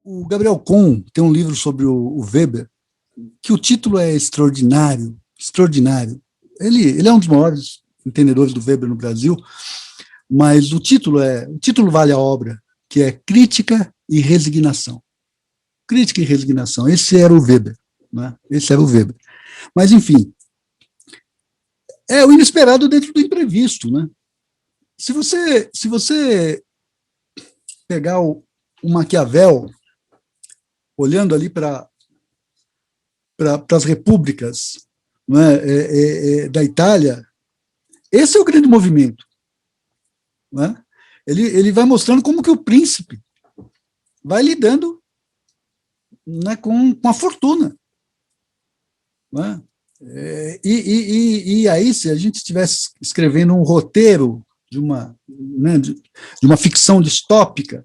O Gabriel Kuhn tem um livro sobre o Weber, que o título é extraordinário, extraordinário. Ele é um dos maiores entendedores do Weber no Brasil, mas o título vale a obra, que é Crítica e Resignação. Crítica e Resignação, esse era o Weber, né? Esse era o Weber. Mas, enfim, é o inesperado dentro do imprevisto, né? Se você pegar o Maquiavel, olhando ali para as repúblicas, né, da Itália, esse é o grande movimento. Né? Ele vai mostrando como que o príncipe vai lidando, né, com a fortuna. Né? E aí, se a gente estivesse escrevendo um roteiro de uma ficção distópica,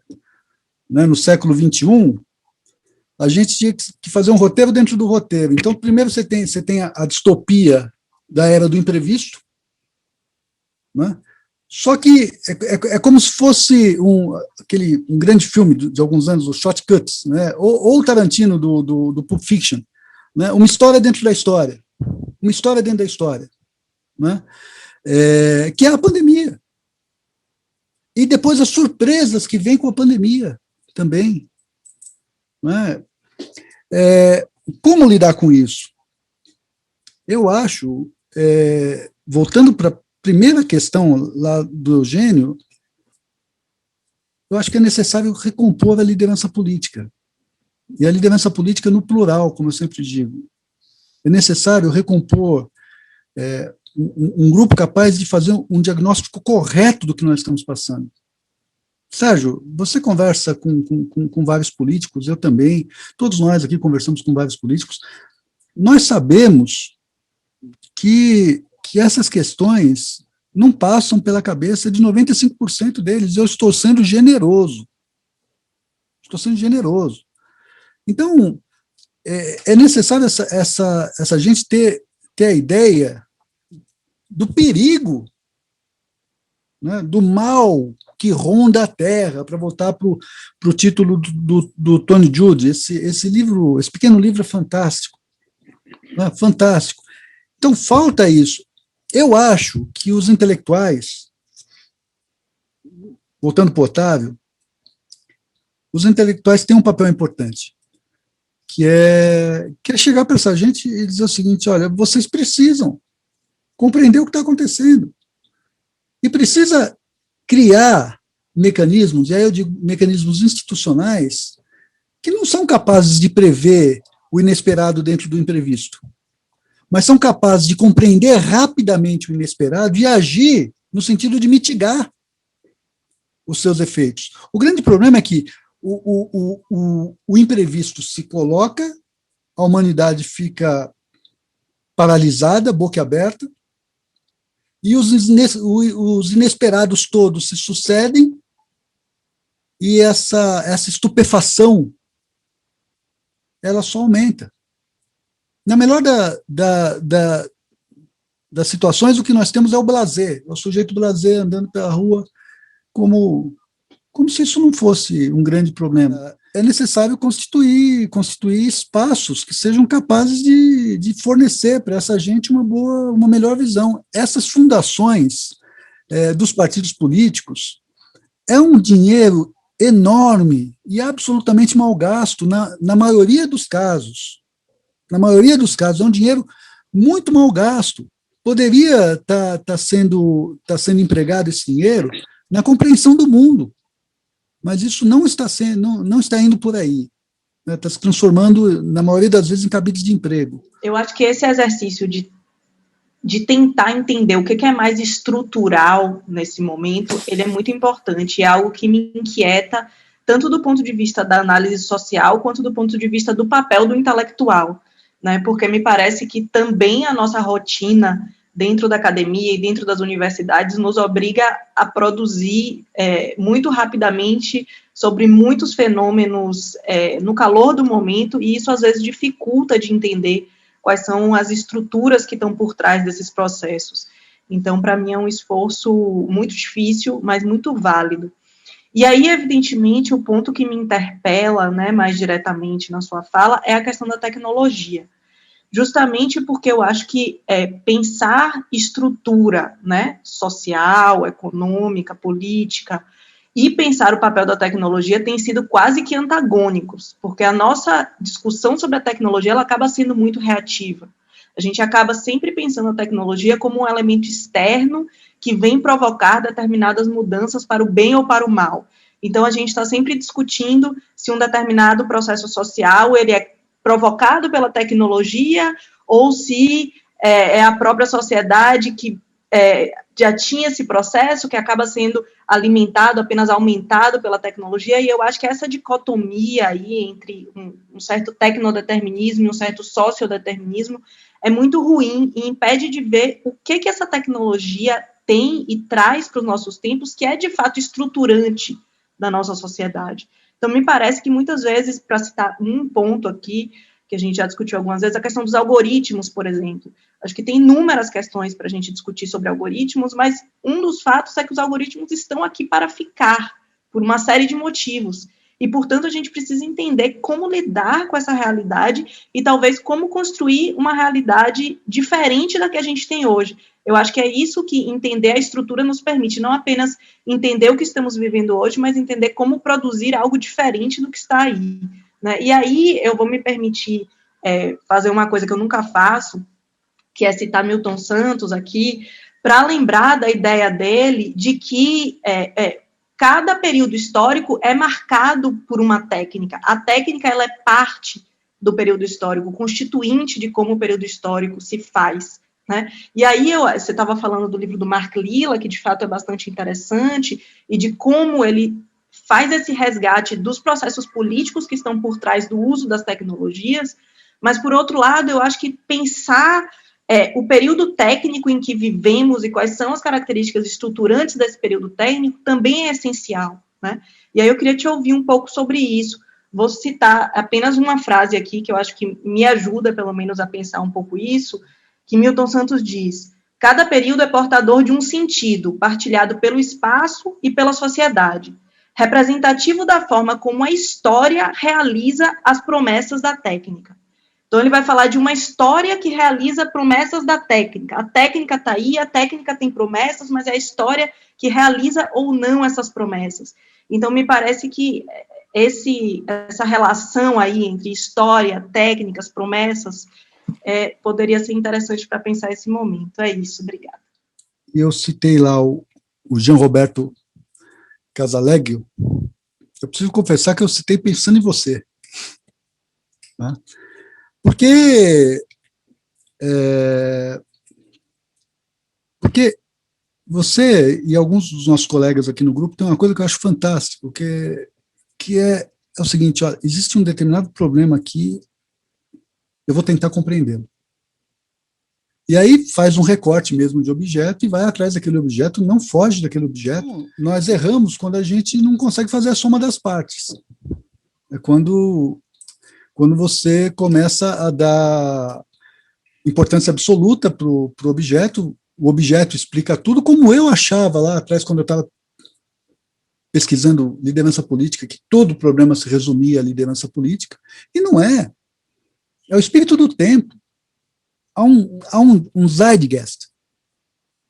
né, no século XXI, a gente tinha que fazer um roteiro dentro do roteiro. Então, primeiro você tem a distopia da era do imprevisto, né? Só que é como se fosse um grande filme de alguns anos, o Shortcuts, né? Ou o Tarantino do Pulp Fiction, né? Uma história dentro da história, uma história dentro da história, né? Que é a pandemia. E depois as surpresas que vêm com a pandemia também. Né? Como lidar com isso? Eu acho, voltando para a primeira questão lá do Eugênio, eu acho que é necessário recompor a liderança política. E a liderança política no plural, como eu sempre digo. É necessário recompor um grupo capaz de fazer um diagnóstico correto do que nós estamos passando. Sérgio, você conversa com vários políticos, eu também, todos nós aqui conversamos com vários políticos, nós sabemos que essas questões não passam pela cabeça de 95% deles, eu estou sendo generoso. Estou sendo generoso. Então, é necessário essa gente ter a ideia do perigo, né, do mal que ronda a Terra, para voltar para o título do Tony Judd. Esse livro, esse pequeno livro é fantástico. Né, fantástico. Então, falta isso. Eu acho que os intelectuais, voltando para o Otávio, os intelectuais têm um papel importante, que é chegar para essa gente e dizer o seguinte: olha, vocês precisam compreender o que está acontecendo. E precisa criar mecanismos, e aí eu digo mecanismos institucionais, que não são capazes de prever o inesperado dentro do imprevisto, mas são capazes de compreender rapidamente o inesperado e agir no sentido de mitigar os seus efeitos. O grande problema é que o imprevisto se coloca, a humanidade fica paralisada, boquiaberta, e os inesperados todos se sucedem, e essa estupefação, ela só aumenta. Na melhor das situações, o que nós temos é o blasé, o sujeito blasé andando pela rua como se isso não fosse um grande problema. É necessário constituir espaços que sejam capazes de fornecer para essa gente uma melhor visão. Essas fundações dos partidos políticos é um dinheiro enorme e absolutamente mal gasto, na maioria dos casos. Na maioria dos casos, é um dinheiro muito mal gasto. Poderia estar sendo empregado esse dinheiro na compreensão do mundo, mas isso não está indo por aí. Né? Está se transformando, na maioria das vezes, em cabides de emprego. Eu acho que esse exercício de tentar entender o que é mais estrutural nesse momento, ele é muito importante, é algo que me inquieta, tanto do ponto de vista da análise social, quanto do ponto de vista do papel do intelectual, né? Porque me parece que também a nossa rotina dentro da academia e dentro das universidades nos obriga a produzir muito rapidamente sobre muitos fenômenos no calor do momento, e isso às vezes dificulta de entender quais são as estruturas que estão por trás desses processos. Então, para mim, é um esforço muito difícil, mas muito válido. E aí, evidentemente, o ponto que me interpela, né, mais diretamente na sua fala é a questão da tecnologia. Justamente porque eu acho que pensar estrutura, né, social, econômica, política, e pensar o papel da tecnologia tem sido quase que antagônicos, porque a nossa discussão sobre a tecnologia ela acaba sendo muito reativa. A gente acaba sempre pensando a tecnologia como um elemento externo que vem provocar determinadas mudanças para o bem ou para o mal. Então, a gente está sempre discutindo se um determinado processo social ele é provocado pela tecnologia ou se é a própria sociedade que já tinha esse processo que acaba sendo alimentado, apenas aumentado pela tecnologia, e eu acho que essa dicotomia aí entre um certo tecnodeterminismo e um certo sociodeterminismo é muito ruim e impede de ver o que essa tecnologia tem e traz para os nossos tempos, que é de fato estruturante da nossa sociedade. Então, me parece que muitas vezes, para citar um ponto aqui, que a gente já discutiu algumas vezes, a questão dos algoritmos, por exemplo. Acho que tem inúmeras questões para a gente discutir sobre algoritmos, mas um dos fatos é que os algoritmos estão aqui para ficar, por uma série de motivos. E, portanto, a gente precisa entender como lidar com essa realidade e talvez como construir uma realidade diferente da que a gente tem hoje. Eu acho que é isso que entender a estrutura nos permite, não apenas entender o que estamos vivendo hoje, mas entender como produzir algo diferente do que está aí. Né? E aí eu vou me permitir fazer uma coisa que eu nunca faço, que é citar Milton Santos aqui, para lembrar da ideia dele de que cada período histórico é marcado por uma técnica. A técnica ela é parte do período histórico, constituinte de como o período histórico se faz. Né? E aí você estava falando do livro do Mark Lilla, que de fato é bastante interessante, e de como ele faz esse resgate dos processos políticos que estão por trás do uso das tecnologias, mas, por outro lado, eu acho que pensar o período técnico em que vivemos e quais são as características estruturantes desse período técnico também é essencial. Né? E aí eu queria te ouvir um pouco sobre isso. Vou citar apenas uma frase aqui que eu acho que me ajuda, pelo menos, a pensar um pouco isso, que Milton Santos diz: cada período é portador de um sentido, partilhado pelo espaço e pela sociedade, representativo da forma como a história realiza as promessas da técnica. Então, ele vai falar de uma história que realiza promessas da técnica. A técnica está aí, a técnica tem promessas, mas é a história que realiza ou não essas promessas. Então, me parece que essa relação aí entre história, técnicas, promessas, poderia ser interessante para pensar esse momento. É isso, obrigada. Eu citei lá o Jean Roberto Casaleggio. Eu preciso confessar que eu citei pensando em você. Tá? Porque você e alguns dos nossos colegas aqui no grupo tem uma coisa que eu acho fantástica, que é o seguinte: olha, existe um determinado problema aqui, eu vou tentar compreendê-lo. E aí faz um recorte mesmo de objeto e vai atrás daquele objeto, não foge daquele objeto. Nós erramos quando a gente não consegue fazer a soma das partes. É quando você começa a dar importância absoluta para o objeto, o objeto explica tudo, como eu achava lá atrás, quando eu estava pesquisando liderança política, que todo problema se resumia à liderança política, e não é. É o espírito do tempo. Há um zeitgeist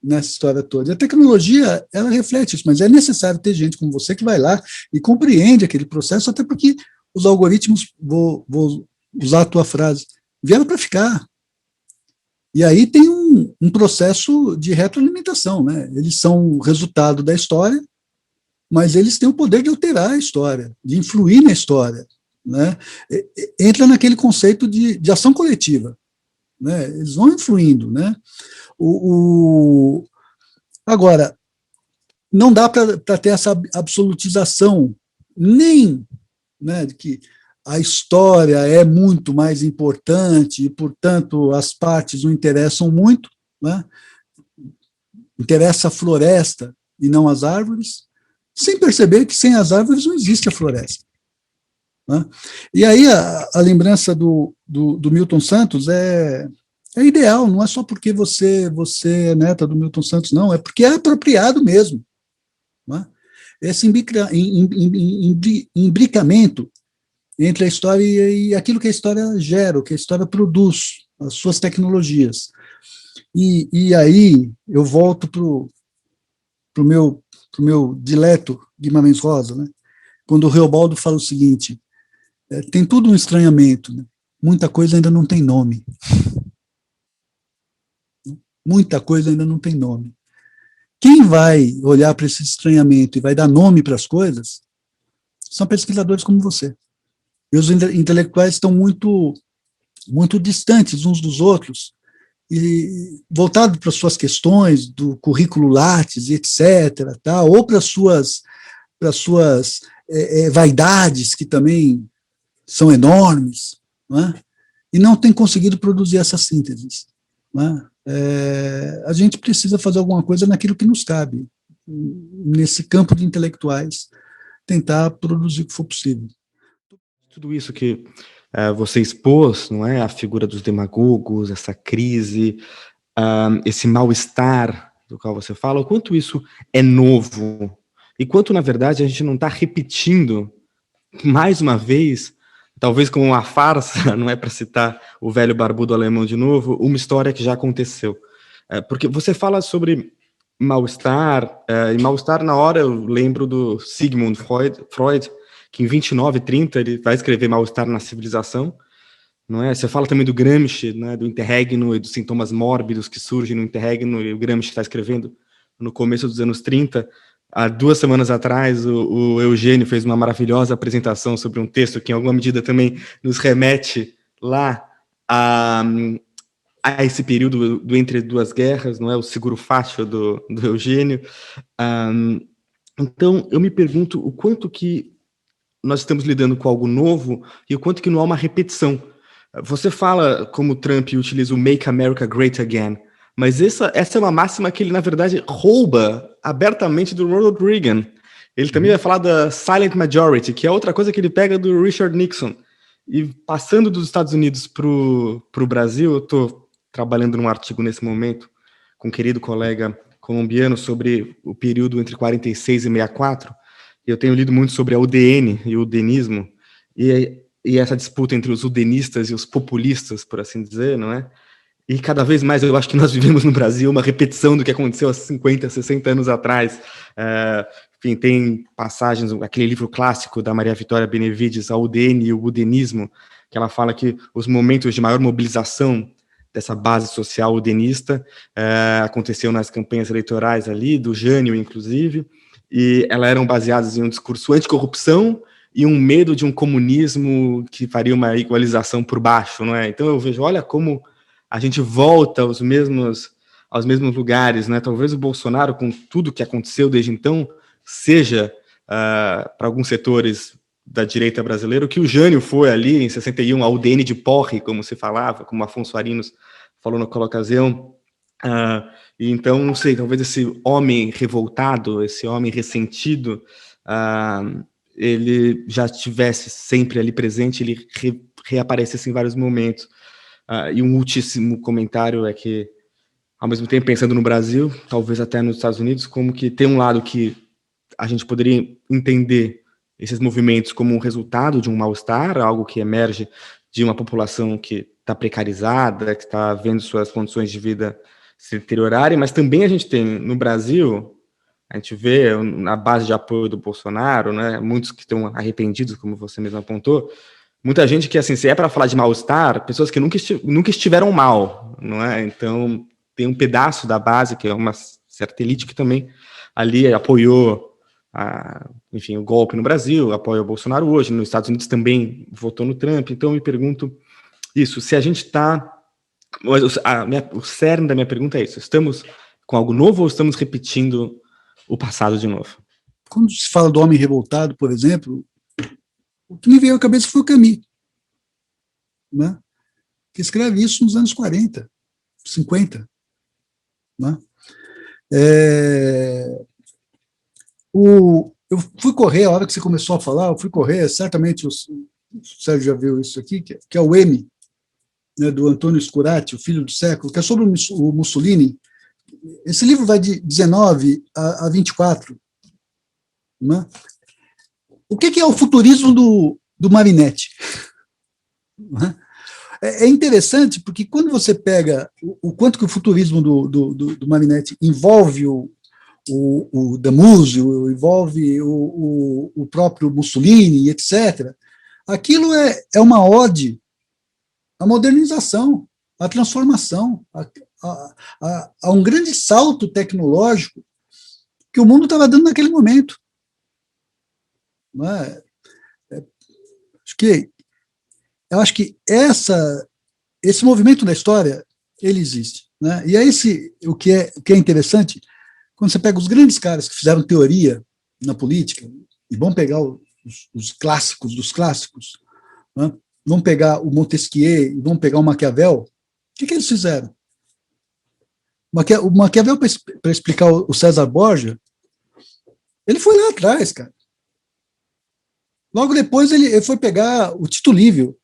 nessa história toda. E a tecnologia, ela reflete isso, mas é necessário ter gente como você que vai lá e compreende aquele processo, até porque os algoritmos, vou usar a tua frase, vieram para ficar. E aí tem um processo de retroalimentação, né? Eles são o resultado da história, mas eles têm o poder de alterar a história, de influir na história, né? Entra naquele conceito de ação coletiva, né? Eles vão influindo, né? Agora, não dá para ter essa absolutização, nem, né, de que a história é muito mais importante e, portanto, as partes não interessam muito, né? Interessa a floresta e não as árvores, sem perceber que sem as árvores não existe a floresta. Né? E aí a lembrança do Milton Santos é ideal, não é só porque você é neta do Milton Santos, não, é porque é apropriado mesmo. Né? esse imbricamento entre a história e aquilo que a história gera, o que a história produz, as suas tecnologias. E aí eu volto para o meu dileto Guimarães Rosa, né? Quando o Reobaldo fala o seguinte, tem tudo um estranhamento, né? Muita coisa ainda não tem nome. Muita coisa ainda não tem nome. Quem vai olhar para esse estranhamento e vai dar nome para as coisas são pesquisadores como você. E os intelectuais estão muito distantes uns dos outros, e voltado para suas questões do currículo Lattes, etc., tá? Ou para suas vaidades, que também são enormes, não é? E não tem conseguido produzir essas sínteses. Não é? A gente precisa fazer alguma coisa naquilo que nos cabe, nesse campo de intelectuais, tentar produzir o que for possível. Tudo isso que você expôs, não é? A figura dos demagogos, essa crise, esse mal-estar do qual você fala, o quanto isso é novo, e quanto, na verdade, a gente não está repetindo, mais uma vez, talvez como uma farsa, não é para citar o velho barbudo alemão de novo, uma história que já aconteceu. Porque você fala sobre mal-estar, e mal-estar na hora eu lembro do Sigmund Freud, que em 29, 30 ele vai escrever Mal-Estar na Civilização, não é? Você fala também do Gramsci, né, do interregno e dos sintomas mórbidos que surgem no interregno, e o Gramsci está escrevendo no começo dos anos 30. Há 2 semanas atrás, o Eugênio fez uma maravilhosa apresentação sobre um texto que, em alguma medida, também nos remete lá a esse período do entre duas guerras, não é? O seguro fácil do Eugênio. Então, eu me pergunto o quanto que nós estamos lidando com algo novo e o quanto que não há uma repetição. Você fala como Trump utiliza o Make America Great Again, mas essa é uma máxima que ele, na verdade, rouba abertamente do Ronald Reagan. Ele também vai falar da Silent Majority, que é outra coisa que ele pega do Richard Nixon. E passando dos Estados Unidos para o Brasil, eu estou trabalhando num artigo nesse momento com um querido colega colombiano sobre o período entre 46 e 64, eu tenho lido muito sobre a UDN e o udenismo, e essa disputa entre os udenistas e os populistas, por assim dizer, não é? E cada vez mais eu acho que nós vivemos no Brasil uma repetição do que aconteceu há 50, 60 anos atrás. Enfim, tem passagens, aquele livro clássico da Maria Vitória Benevides, a UDN e o udenismo, que ela fala que os momentos de maior mobilização dessa base social udenista aconteceu nas campanhas eleitorais ali, do Jânio, inclusive, e elas eram baseadas em um discurso anticorrupção e um medo de um comunismo que faria uma igualização por baixo, não é? Então eu vejo, olha como a gente volta aos mesmos lugares, né? Talvez o Bolsonaro, com tudo que aconteceu desde então, seja, para alguns setores da direita brasileira, o que o Jânio foi ali em 61, a UDN de porre, como se falava, como Afonso Arinos falou naquela ocasião. E então, não sei, talvez esse homem revoltado, esse homem ressentido, ele já estivesse sempre ali presente, ele reaparecesse em vários momentos. E um ultíssimo comentário é que, ao mesmo tempo, pensando no Brasil, talvez até nos Estados Unidos, como que tem um lado que a gente poderia entender esses movimentos como um resultado de um mal-estar, algo que emerge de uma população que está precarizada, que está vendo suas condições de vida se deteriorarem, mas também a gente tem, no Brasil, a gente vê na base de apoio do Bolsonaro, né, muitos que estão arrependidos, como você mesmo apontou, muita gente que, assim, se é para falar de mal-estar, pessoas que nunca estiveram mal, não é? Então, tem um pedaço da base, que é uma certa elite que também ali apoiou, enfim, o golpe no Brasil, apoia o Bolsonaro hoje, nos Estados Unidos também votou no Trump. Então, eu me pergunto isso, se a gente está... O cerne da minha pergunta é isso, estamos com algo novo ou estamos repetindo o passado de novo? Quando se fala do homem revoltado, por exemplo, o que me veio à cabeça foi o Camus, né? Que escreve isso nos anos 40, 50. Né? Eu fui correr, a hora que você começou a falar, eu fui correr, certamente o Sérgio já viu isso aqui, que é o M, né, do Antônio Scurati, O Filho do Século, que é sobre o Mussolini. Esse livro vai de 19 a 24, né? O que é o futurismo do Marinetti? É interessante, porque quando você pega o quanto que o futurismo do Marinetti envolve o Damuzio, envolve o próprio Mussolini, etc., aquilo é uma ode à modernização, à transformação, a um grande salto tecnológico que o mundo estava dando naquele momento. Não é? Eu acho que esse movimento da história, ele existe. Né? E é o que é interessante, quando você pega os grandes caras que fizeram teoria na política, e vão pegar os clássicos dos clássicos, né? Vão pegar o Montesquieu e vão pegar o Maquiavel, o que eles fizeram? O Maquiavel, para explicar o César Borgia, ele foi lá atrás, cara. Logo depois ele foi pegar o Tito Livio,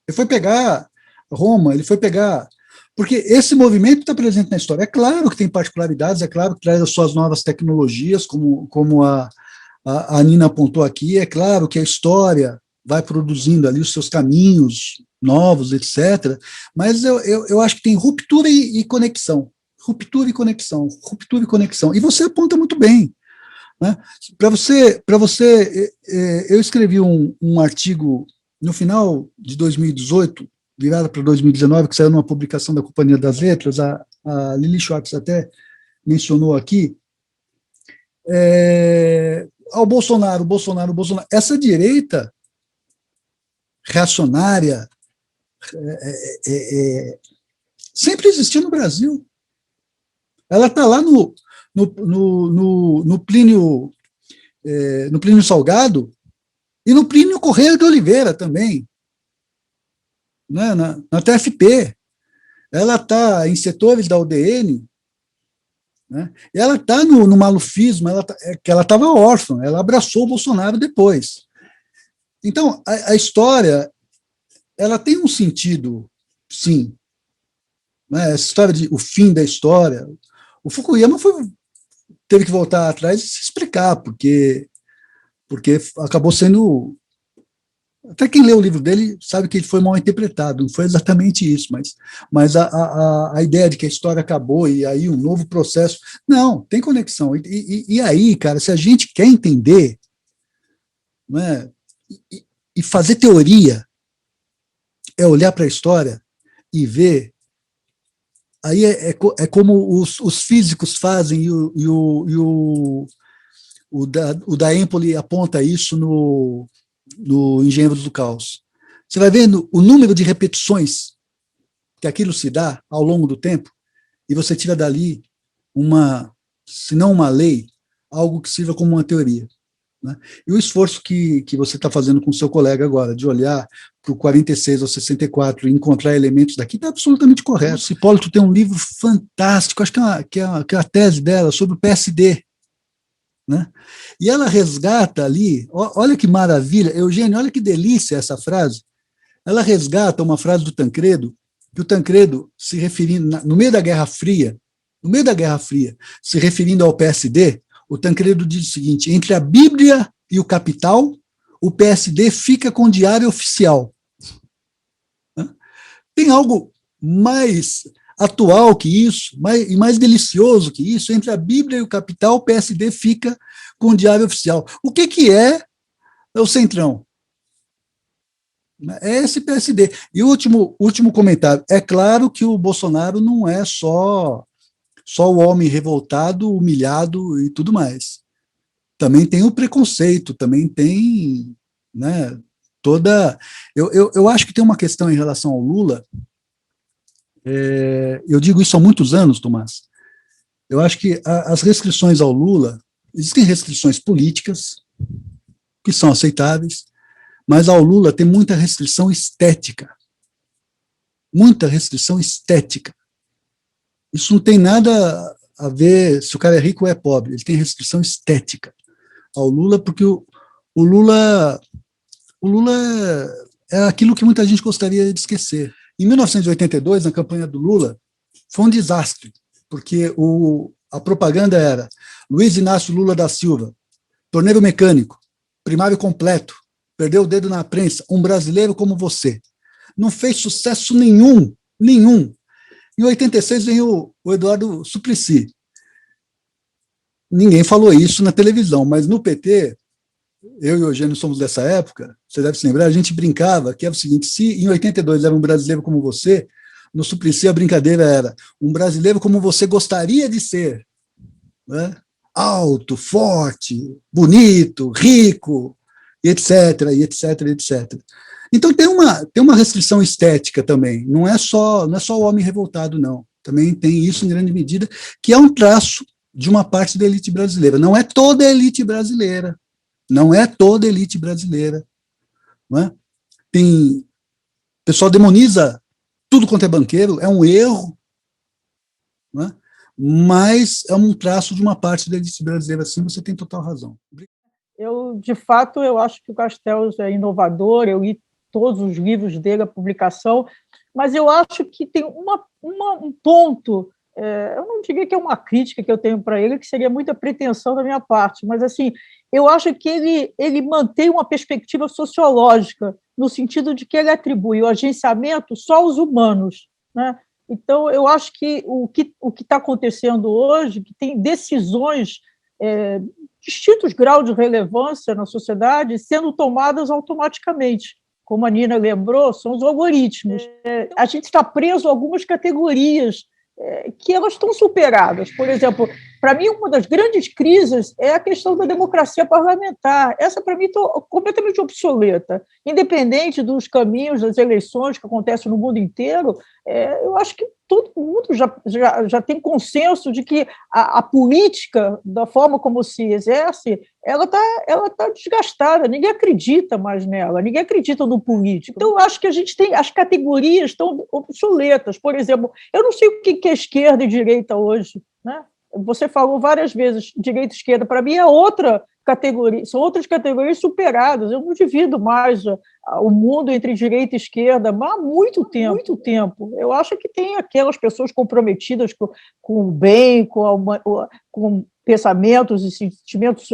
ele foi pegar Roma, ele foi pegar... Porque esse movimento está presente na história. É claro que tem particularidades, é claro que traz as suas novas tecnologias, como a Nina apontou aqui, é claro que a história vai produzindo ali os seus caminhos novos, etc. Mas eu acho que tem ruptura e conexão. Ruptura e conexão, ruptura e conexão. E você aponta muito bem. Né? Para você, eu escrevi um artigo no final de 2018, virada para 2019, que saiu numa publicação da Companhia das Letras, a Lili Schwartz até mencionou aqui, ao Bolsonaro. Essa direita reacionária sempre existiu no Brasil. Ela está lá no Plínio Salgado e no Plínio Correia de Oliveira também, né, na TFP. Ela está em setores da UDN, né, e ela está no malufismo, que ela estava órfã, ela abraçou o Bolsonaro depois. Então, a história, ela tem um sentido, sim. Né, essa história de o fim da história, o Fukuyama teve que voltar atrás e se explicar, porque acabou sendo... Até quem lê o livro dele sabe que ele foi mal interpretado, não foi exatamente isso, mas a ideia de que a história acabou e aí um novo processo... Não, tem conexão. E aí, cara, se a gente quer entender, né, e fazer teoria, é olhar para a história e ver... Aí é como os físicos fazem, e o da Empoli aponta isso no Engenheiros do Caos. Você vai vendo o número de repetições que aquilo se dá ao longo do tempo, e você tira dali se não uma lei, algo que sirva como uma teoria. Né? E o esforço que você está fazendo com o seu colega agora, de olhar para o 46 ao 64 e encontrar elementos daqui, está absolutamente correto. O Hipólito tem um livro fantástico, acho que é a tese dela, sobre o PSD. Né? E ela resgata ali, olha que maravilha, Eugênio, olha que delícia essa frase, ela resgata uma frase do Tancredo, que o Tancredo, se referindo, no meio da Guerra Fria, se referindo ao PSD, o Tancredo diz o seguinte: entre a Bíblia e o Capital, o PSD fica com o diário oficial. Tem algo mais atual que isso, e mais delicioso que isso? Entre a Bíblia e o Capital, o PSD fica com o diário oficial. O que é o Centrão? É esse PSD. E o último comentário. É claro que o Bolsonaro não é só o homem revoltado, humilhado e tudo mais. Também tem o preconceito, também tem, né, toda... Eu acho que tem uma questão em relação ao Lula, eu digo isso há muitos anos, Tomás, eu acho que as restrições ao Lula, existem restrições políticas, que são aceitáveis, mas ao Lula tem muita restrição estética. Muita restrição estética. Isso não tem nada a ver se o cara é rico ou é pobre, ele tem restrição estética ao Lula, porque o Lula é aquilo que muita gente gostaria de esquecer. Em 1982, na campanha do Lula, foi um desastre, porque a propaganda era Luiz Inácio Lula da Silva, torneiro mecânico, primário completo, perdeu o dedo na prensa, um brasileiro como você. Não fez sucesso nenhum. Em 86 vem o Eduardo Suplicy. Ninguém falou isso na televisão, mas no PT, eu e o Eugênio somos dessa época, você deve se lembrar, a gente brincava que era o seguinte, se em 82 era um brasileiro como você, no Suplicy a brincadeira era um brasileiro como você gostaria de ser, né? Alto, forte, bonito, rico, etc. Então tem uma restrição estética também, não é só o homem revoltado, não. Também tem isso em grande medida, que é um traço de uma parte da elite brasileira. Não é toda a elite brasileira. Não é? O pessoal demoniza tudo quanto é banqueiro, é um erro, não é? Mas é um traço de uma parte da elite brasileira, assim, você tem total razão. De fato, eu acho que o Castells é inovador, eu li todos os livros dele, a publicação, mas eu acho que tem um ponto, eu não diria que é uma crítica que eu tenho para ele, que seria muita pretensão da minha parte, mas assim, eu acho que ele mantém uma perspectiva sociológica, no sentido de que ele atribui o agenciamento só aos humanos, né? Então, eu acho que o que está acontecendo hoje, que tem decisões distintos graus de relevância na sociedade sendo tomadas automaticamente. Como a Nina lembrou, são os algoritmos. A gente está preso a algumas categorias que elas estão superadas. Por exemplo, para mim, uma das grandes crises é a questão da democracia parlamentar. Essa, para mim, está completamente obsoleta. Independente dos caminhos das eleições que acontecem no mundo inteiro, eu acho que todo mundo já tem consenso de que a política, da forma como se exerce, ela tá desgastada, ninguém acredita mais nela, ninguém acredita no político. Então, eu acho que as categorias estão obsoletas. Por exemplo, eu não sei o que é esquerda e direita hoje, né? Você falou várias vezes, direita e esquerda, para mim é outra categoria, são outras categorias superadas. Eu não divido mais o mundo entre direita e esquerda há muito tempo. Eu acho que tem aquelas pessoas comprometidas com o bem, com pensamentos e sentimentos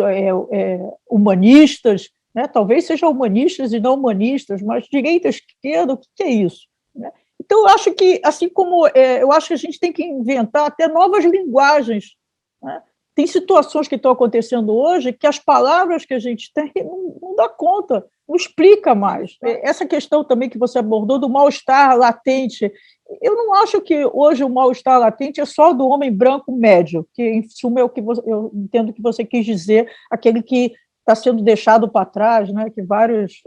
humanistas, né? Talvez sejam humanistas e não humanistas, mas direita e esquerda, o que é isso? Né? Então, eu acho que, assim como eu acho que a gente tem que inventar até novas linguagens, né? Tem situações que estão acontecendo hoje que as palavras que a gente tem não dá conta, não explica mais. Essa questão também que você abordou do mal-estar latente, eu não acho que hoje o mal-estar latente é só do homem branco médio, que, em suma, é o que eu entendo que você quis dizer, aquele que está sendo deixado para trás, né, que vários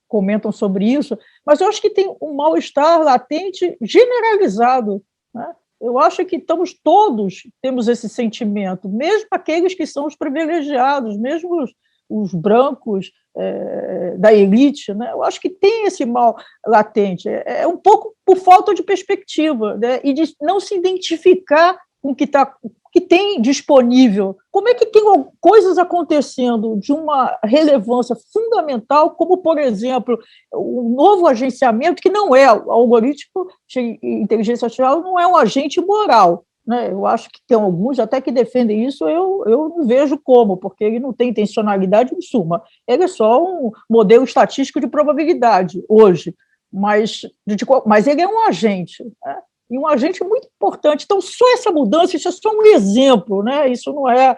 comentam sobre isso, mas eu acho que tem um mal-estar latente generalizado, né? Eu acho que temos esse sentimento, mesmo aqueles que são os privilegiados, mesmo os brancos da elite, né? Eu acho que tem esse mal latente, é um pouco por falta de perspectiva, né? E de não se identificar com o que tem disponível. Como é que tem coisas acontecendo de uma relevância fundamental, como, por exemplo, o novo agenciamento, que não é, o algoritmo de inteligência artificial não é um agente moral, né? Eu acho que tem alguns até que defendem isso, eu não vejo como, porque ele não tem intencionalidade em suma. Ele é só um modelo estatístico de probabilidade, hoje, mas ele é um agente, né? E um agente muito importante. Então, só essa mudança, isso é só um exemplo, né? Isso não é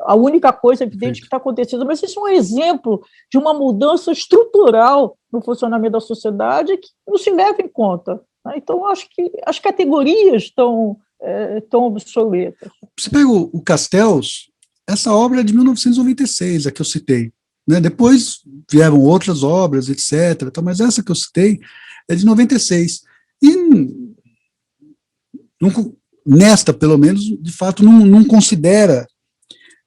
a única coisa evidente que está acontecendo, mas isso é um exemplo de uma mudança estrutural no funcionamento da sociedade que não se leva em conta, né? Então, acho que as categorias estão obsoletas. Você pega o Castells, essa obra é de 1996, a que eu citei, né? Depois vieram outras obras, etc., mas essa que eu citei é de 96. E nesta, pelo menos, de fato, não considera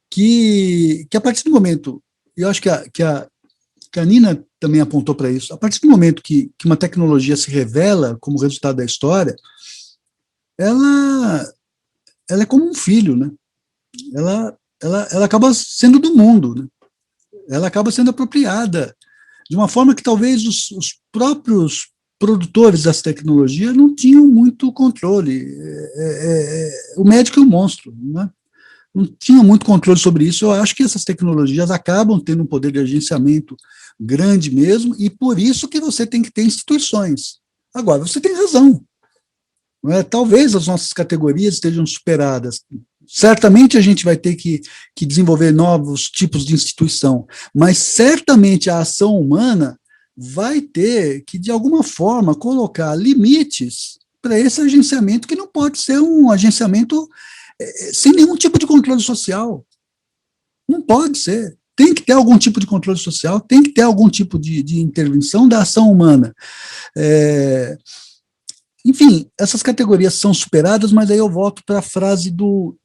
que a partir do momento, eu acho que a Nina também apontou para isso, a partir do momento que uma tecnologia se revela como resultado da história, ela é como um filho, né? Ela acaba sendo do mundo, né? Ela acaba sendo apropriada de uma forma que talvez os próprios produtores dessa tecnologia não tinham muito controle. O médico é um monstro, né? não tinham muito controle sobre isso. Eu acho que essas tecnologias acabam tendo um poder de agenciamento grande mesmo, e por isso que você tem que ter instituições. Agora, você tem razão. Não é? Talvez as nossas categorias estejam superadas. Certamente a gente vai ter que desenvolver novos tipos de instituição, mas certamente a ação humana vai ter que, de alguma forma, colocar limites para esse agenciamento, que não pode ser um agenciamento sem nenhum tipo de controle social. Não pode ser. Tem que ter algum tipo de controle social, tem que ter algum tipo de intervenção da ação humana. Enfim, essas categorias são superadas, mas aí eu volto para a frase do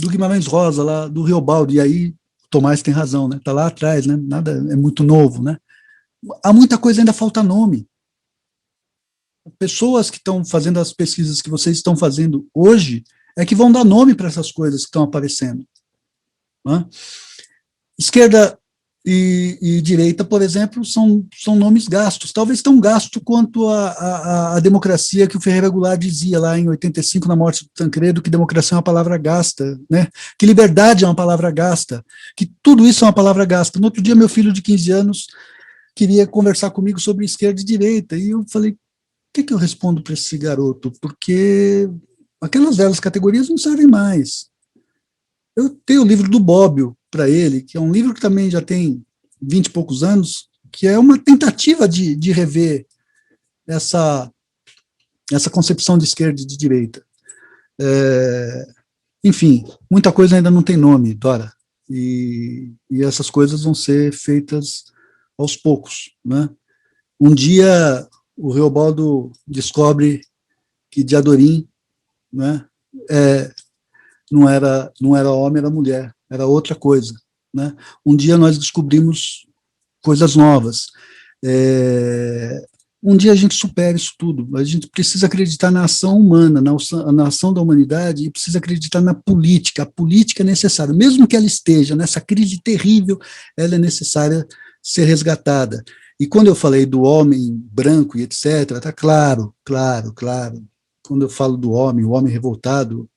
Guimarães Rosa, lá do Riobaldo, e aí o Tomás tem razão, né? Está lá atrás, né? Nada é muito novo, né? Há muita coisa, ainda falta nome. Pessoas que estão fazendo as pesquisas que vocês estão fazendo hoje é que vão dar nome para essas coisas que estão aparecendo. Né? Esquerda e direita, por exemplo, são nomes gastos, talvez tão gasto quanto a democracia, que o Ferreira Goulart dizia lá em 85, na morte do Tancredo, que democracia é uma palavra gasta, né? Que liberdade é uma palavra gasta, que tudo isso é uma palavra gasta. No outro dia, meu filho de 15 anos queria conversar comigo sobre esquerda e direita, e eu falei, o que eu respondo para esse garoto? Porque aquelas velhas categorias não servem mais. Eu tenho o livro do Bobbio para ele, que é um livro que também já tem 20 e poucos anos, que é uma tentativa de rever essa concepção de esquerda e de direita. Enfim, muita coisa ainda não tem nome, Dora, e essas coisas vão ser feitas aos poucos. Né? Um dia o Reobaldo descobre que Diadorim, né, não era homem, era mulher, era outra coisa. Né? Um dia nós descobrimos coisas novas. Um dia a gente supera isso tudo. A gente precisa acreditar na ação humana, na ação da humanidade, e precisa acreditar na política. A política é necessária, mesmo que ela esteja nessa crise terrível, ela é necessária ser resgatada. E quando eu falei do homem branco e etc., está claro. Quando eu falo do homem, o homem revoltado,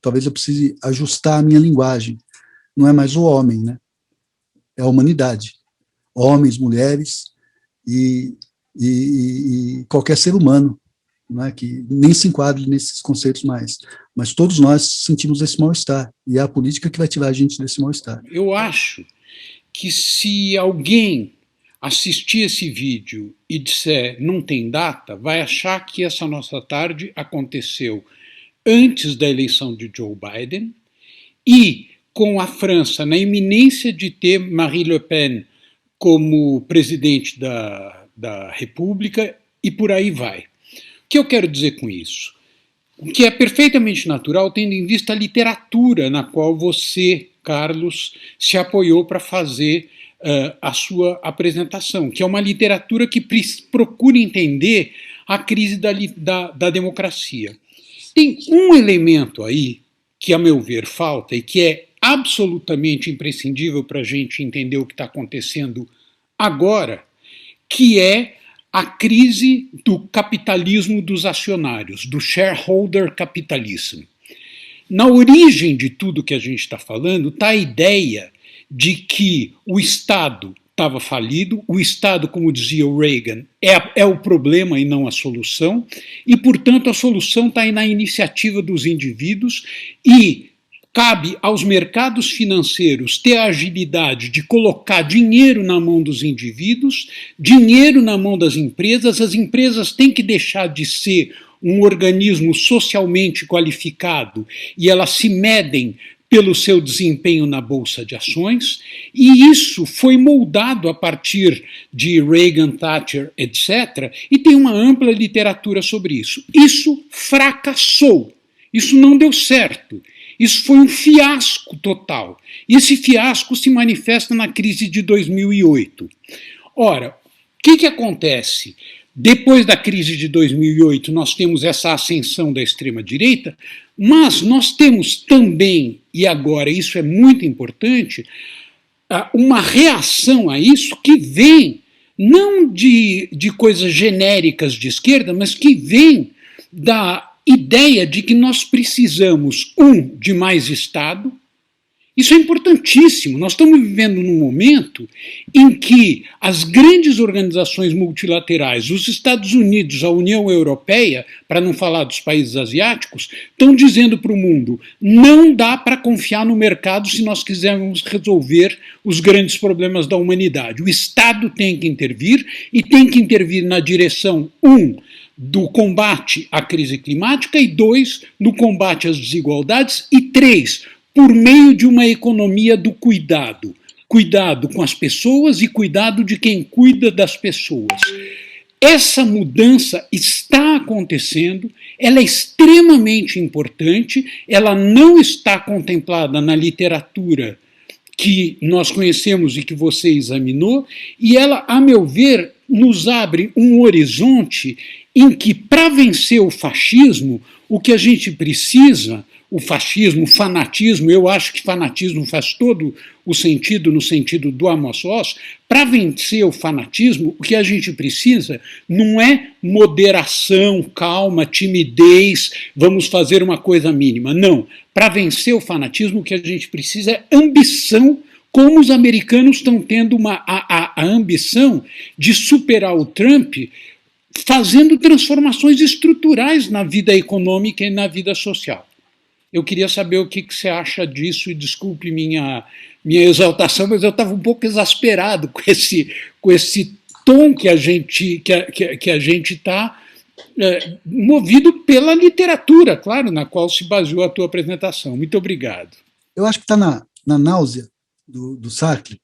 talvez eu precise ajustar a minha linguagem. Não é mais o homem, né? É a humanidade. Homens, mulheres e qualquer ser humano, né, que nem se enquadre nesses conceitos mais. Mas todos nós sentimos esse mal-estar, e é a política que vai tirar a gente desse mal-estar. Eu acho que se alguém assistir esse vídeo e disser não tem data, vai achar que essa nossa tarde aconteceu antes da eleição de Joe Biden e com a França na iminência de ter Marine Le Pen como presidente da República e por aí vai. O que eu quero dizer com isso? O que é perfeitamente natural, tendo em vista a literatura na qual você, Carlos, se apoiou para fazer a sua apresentação, que é uma literatura que procura entender a crise da democracia. Tem um elemento aí que, a meu ver, falta e que é absolutamente imprescindível para a gente entender o que está acontecendo agora, que é a crise do capitalismo dos acionários, do shareholder capitalism. Na origem de tudo que a gente está falando está a ideia de que o Estado estava falido, o Estado, como dizia o Reagan, é o problema e não a solução, e, portanto, a solução está aí na iniciativa dos indivíduos e cabe aos mercados financeiros ter a agilidade de colocar dinheiro na mão dos indivíduos, dinheiro na mão das empresas. As empresas têm que deixar de ser um organismo socialmente qualificado e elas se medem pelo seu desempenho na Bolsa de Ações, e isso foi moldado a partir de Reagan, Thatcher, etc., e tem uma ampla literatura sobre isso. Isso fracassou, isso não deu certo. Isso foi um fiasco total. E esse fiasco se manifesta na crise de 2008. Ora, o que acontece? Depois da crise de 2008, nós temos essa ascensão da extrema-direita, mas nós temos também, e agora isso é muito importante, uma reação a isso que vem não de coisas genéricas de esquerda, mas que vem da ideia de que nós precisamos, de mais Estado. Isso é importantíssimo. Nós estamos vivendo num momento em que as grandes organizações multilaterais, os Estados Unidos, a União Europeia, para não falar dos países asiáticos, estão dizendo para o mundo: não dá para confiar no mercado se nós quisermos resolver os grandes problemas da humanidade. O Estado tem que intervir, e tem que intervir na direção, do combate à crise climática, e 2, no combate às desigualdades, e 3, por meio de uma economia do cuidado. Cuidado com as pessoas e cuidado de quem cuida das pessoas. Essa mudança está acontecendo, ela é extremamente importante, ela não está contemplada na literatura que nós conhecemos e que você examinou, e ela, a meu ver, nos abre um horizonte em que, para vencer o fascismo, o que a gente precisa, o fascismo, o fanatismo, eu acho que fanatismo faz todo o sentido no sentido do Amos Oz, para vencer o fanatismo, o que a gente precisa não é moderação, calma, timidez, vamos fazer uma coisa mínima. Não. Para vencer o fanatismo, o que a gente precisa é ambição, como os americanos estão tendo a ambição de superar o Trump, fazendo transformações estruturais na vida econômica e na vida social. Eu queria saber o que você acha disso, e desculpe minha exaltação, mas eu estava um pouco exasperado com esse tom que a gente está movido pela literatura, claro, na qual se baseou a tua apresentação. Muito obrigado. Eu acho que está na náusea do Sartre.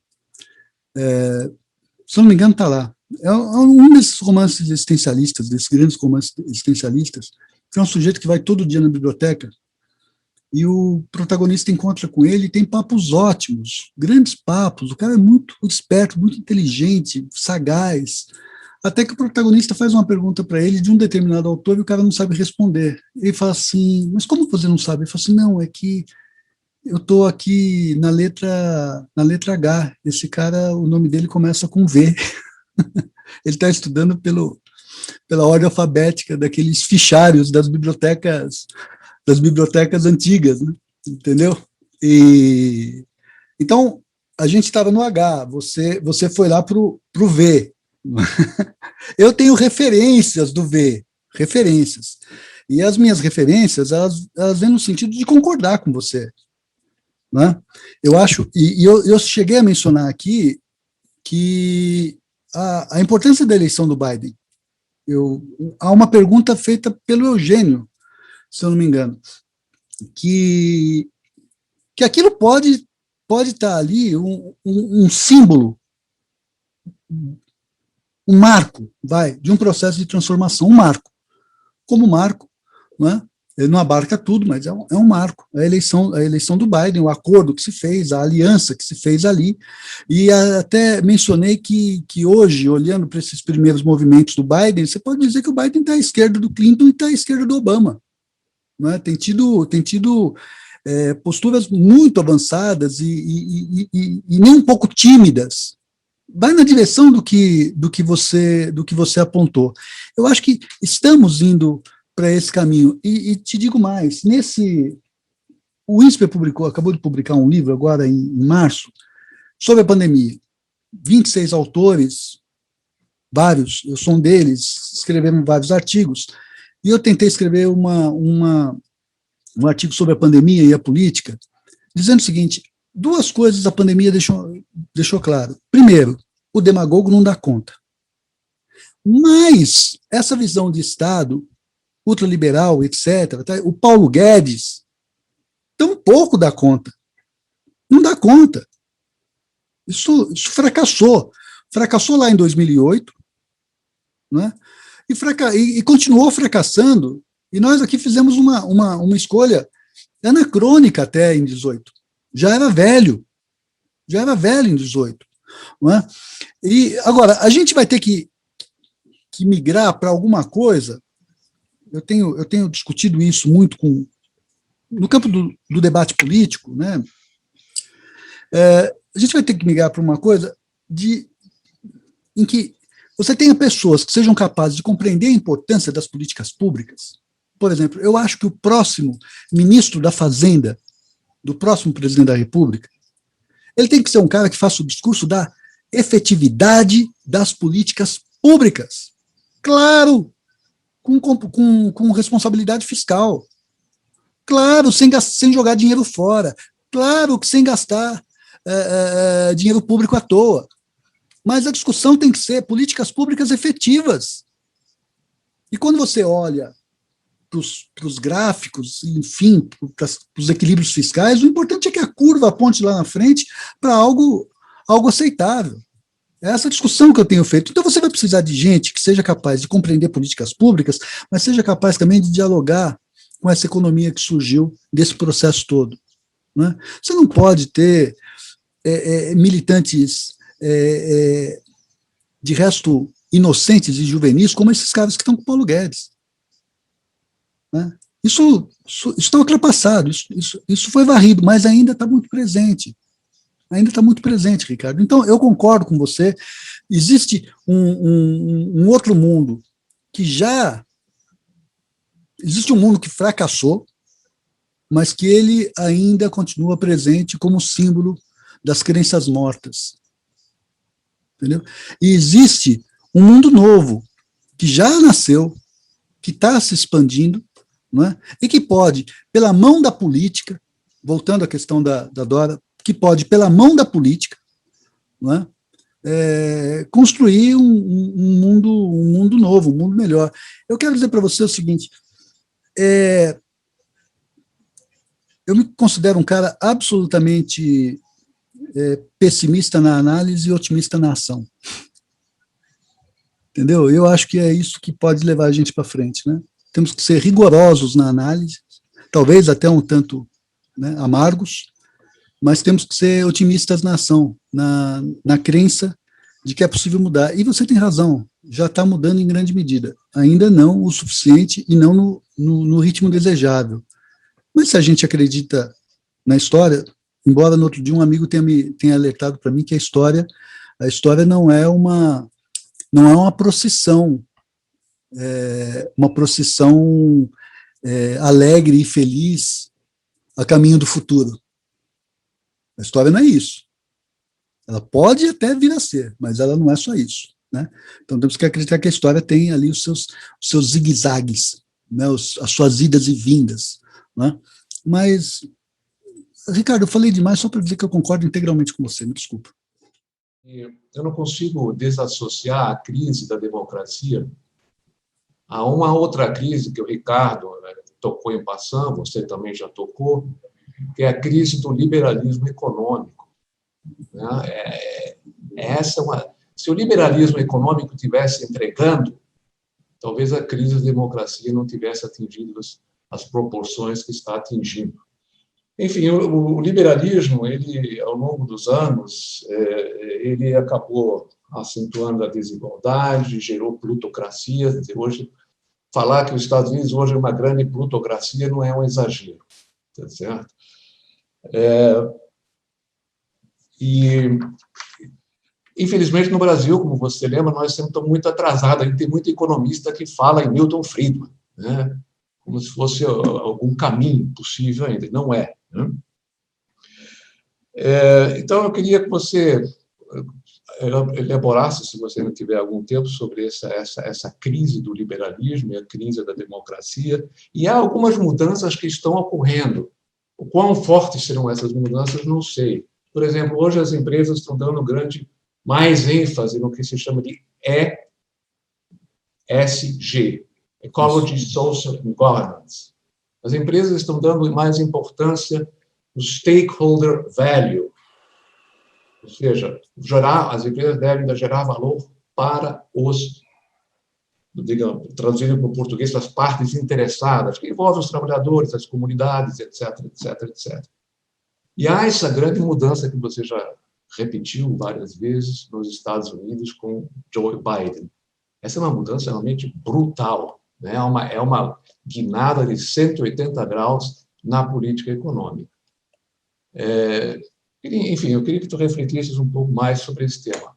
Se não me engano, está lá. É um desses romances existencialistas, desses grandes romances existencialistas, que é um sujeito que vai todo dia na biblioteca, e o protagonista encontra com ele e tem papos ótimos, grandes papos. O cara é muito esperto, muito inteligente, sagaz, até que o protagonista faz uma pergunta para ele de um determinado autor e o cara não sabe responder. Ele fala assim: mas como você não sabe? Ele fala assim: não, é que eu estou aqui na letra H, esse cara, o nome dele começa com V. Ele está estudando pela ordem alfabética daqueles fichários das bibliotecas antigas, né? Entendeu? Então, a gente estava no H, você foi lá para o V. Eu tenho referências do V, referências. E as minhas referências, elas vêm no sentido de concordar com você. Né? Eu acho, eu cheguei a mencionar aqui que a importância da eleição do Biden. Há uma pergunta feita pelo Eugênio, se eu não me engano, que aquilo pode estar ali um símbolo, um marco, de um processo de transformação, um marco. Como marco, né? Ele não abarca tudo, mas é um marco. A eleição do Biden, o acordo que se fez, a aliança que se fez ali, e até mencionei que hoje, olhando para esses primeiros movimentos do Biden, você pode dizer que o Biden está à esquerda do Clinton e está à esquerda do Obama. Né? Tem tido posturas muito avançadas e nem um pouco tímidas. Vai na direção do que você apontou. Eu acho que estamos indo para esse caminho. E te digo mais, o INSPER acabou de publicar um livro agora em março sobre a pandemia. 26 autores, vários, eu sou um deles, escreveram vários artigos, e eu tentei escrever um artigo sobre a pandemia e a política, dizendo o seguinte: duas coisas a pandemia deixou claro. Primeiro, o demagogo não dá conta. Mas essa visão de Estado ultraliberal, etc., o Paulo Guedes tampouco dá conta. Não dá conta. Isso fracassou. Fracassou lá em 2008, né? E continuou fracassando, e nós aqui fizemos uma escolha anacrônica até em 18. Já era velho em 18. Não é? E agora, a gente vai ter que migrar para alguma coisa. Eu tenho discutido isso muito no campo do debate político, né? A gente vai ter que migrar para uma coisa em que você tenha pessoas que sejam capazes de compreender a importância das políticas públicas, por exemplo, eu acho que o próximo ministro da Fazenda, do próximo presidente da República, ele tem que ser um cara que faça o discurso da efetividade das políticas públicas. Claro, com responsabilidade fiscal. Claro, sem jogar dinheiro fora. Claro que sem gastar dinheiro público à toa. Mas a discussão tem que ser políticas públicas efetivas. E quando você olha para os gráficos, enfim, para os equilíbrios fiscais, o importante é que a curva aponte lá na frente para algo aceitável. É essa discussão que eu tenho feito. Então você vai precisar de gente que seja capaz de compreender políticas públicas, mas seja capaz também de dialogar com essa economia que surgiu desse processo todo. Né? Você não pode ter militantes de resto inocentes e juvenis como esses caras que estão com o Paulo Guedes. Né? Isso está ultrapassado, isso foi varrido, mas ainda está muito presente. Ainda está muito presente, Ricardo. Então, eu concordo com você. Existe um outro mundo que existe um mundo que fracassou, mas que ele ainda continua presente como símbolo das crenças mortas. Entendeu? E existe um mundo novo, que já nasceu, que está se expandindo, não é? E que pode, pela mão da política, voltando à questão da Dora, que pode, pela mão da política, não é? Construir um mundo novo, um mundo melhor. Eu quero dizer para você o seguinte, eu me considero um cara absolutamente pessimista na análise e otimista na ação. Entendeu? Eu acho que é isso que pode levar a gente para frente, né? Temos que ser rigorosos na análise, talvez até um tanto, né, amargos, mas temos que ser otimistas na ação, na crença de que é possível mudar. E você tem razão, já está mudando em grande medida. Ainda não o suficiente e não no ritmo desejável. Mas se a gente acredita na história, embora no outro dia um amigo tenha alertado para mim que a história não é uma procissão, uma procissão alegre e feliz a caminho do futuro. A história não é isso. Ela pode até vir a ser, mas ela não é só isso. Né? Então temos que acreditar que a história tem ali os seus zigue-zagues, né? As suas idas e vindas. Né? Mas, Ricardo, eu falei demais só para dizer que eu concordo integralmente com você, me desculpa. Eu não consigo desassociar a crise da democracia a uma outra crise que o Ricardo tocou em passando, você também já tocou, que é a crise do liberalismo econômico. Se o liberalismo econômico estivesse entregando, talvez a crise da democracia não tivesse atingido as proporções que está atingindo. Enfim, o liberalismo, ele, ao longo dos anos, ele acabou acentuando a desigualdade, gerou plutocracia. Hoje, falar que os Estados Unidos hoje é uma grande plutocracia não é um exagero, tá certo? Infelizmente, no Brasil, como você lembra, nós estamos muito atrasados. A gente tem muito economista que fala em Milton Friedman, né? Como se fosse algum caminho possível ainda. Não é. Né? Então, eu queria que você elaborasse, se você não tiver algum tempo, sobre essa crise do liberalismo e a crise da democracia. E há algumas mudanças que estão ocorrendo. O quão fortes serão essas mudanças, não sei. Por exemplo, hoje as empresas estão dando mais ênfase no que se chama de ESG, Ecology, Social and Governance. As empresas estão dando mais importância no stakeholder value, ou seja, as empresas devem gerar valor para os, digamos, traduzido para o português, as partes interessadas, que envolvem os trabalhadores, as comunidades, etc, etc, etc. E há essa grande mudança que você já repetiu várias vezes nos Estados Unidos com Joe Biden. Essa é uma mudança realmente brutal, né? É uma guinada de 180 graus na política econômica. Enfim, eu queria que tu refletisses um pouco mais sobre esse tema.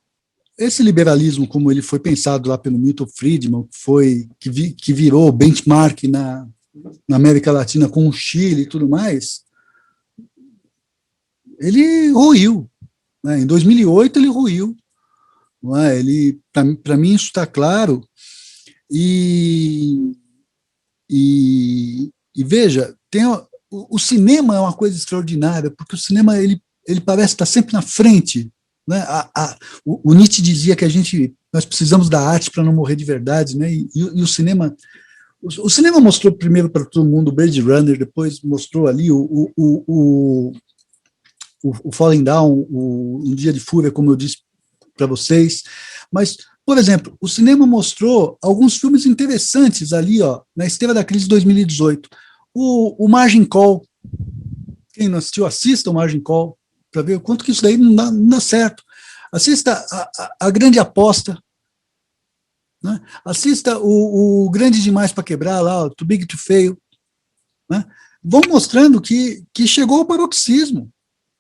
Esse liberalismo, como ele foi pensado lá pelo Milton Friedman, que virou benchmark na América Latina com o Chile e tudo mais, ele ruiu, né? Em 2008 ele ruiu, não é? Ele, para mim isso está claro, e veja, o cinema é uma coisa extraordinária, porque o cinema ele parece estar sempre na frente, né? O Nietzsche dizia que nós precisamos da arte para não morrer de verdade, né? E o cinema mostrou primeiro para todo mundo o Blade Runner, depois mostrou ali o Falling Down, Um Dia de Fúria, como eu disse para vocês, mas, por exemplo, o cinema mostrou alguns filmes interessantes ali, ó, na esteira da crise de 2018. O Margin Call, quem não assistiu, assista o Margin Call, para ver o quanto que isso daí não dá certo. Assista a Grande Aposta, né? Assista o Grande Demais para Quebrar, lá, o Too Big to Fail, né? Vão mostrando que chegou ao paroxismo.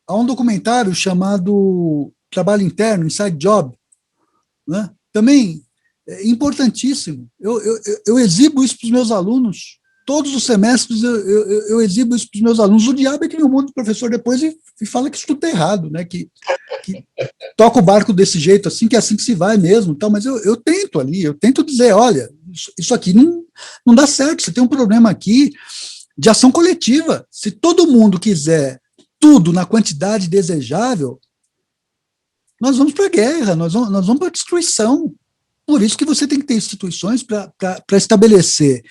Há um documentário chamado Trabalho Interno, Inside Job, né? Também é importantíssimo. Eu exibo isso para os meus alunos, todos os semestres eu exibo isso para os meus alunos. O diabo é que vem um monte de professor depois e fala que isso tudo está errado, né? Que toca o barco desse jeito, assim, que é assim que se vai mesmo, tal, mas eu tento dizer, olha, isso aqui não dá certo, você tem um problema aqui de ação coletiva. Se todo mundo quiser tudo na quantidade desejável, nós vamos para a guerra, nós vamos para a destruição. Por isso que você tem que ter instituições para estabelecer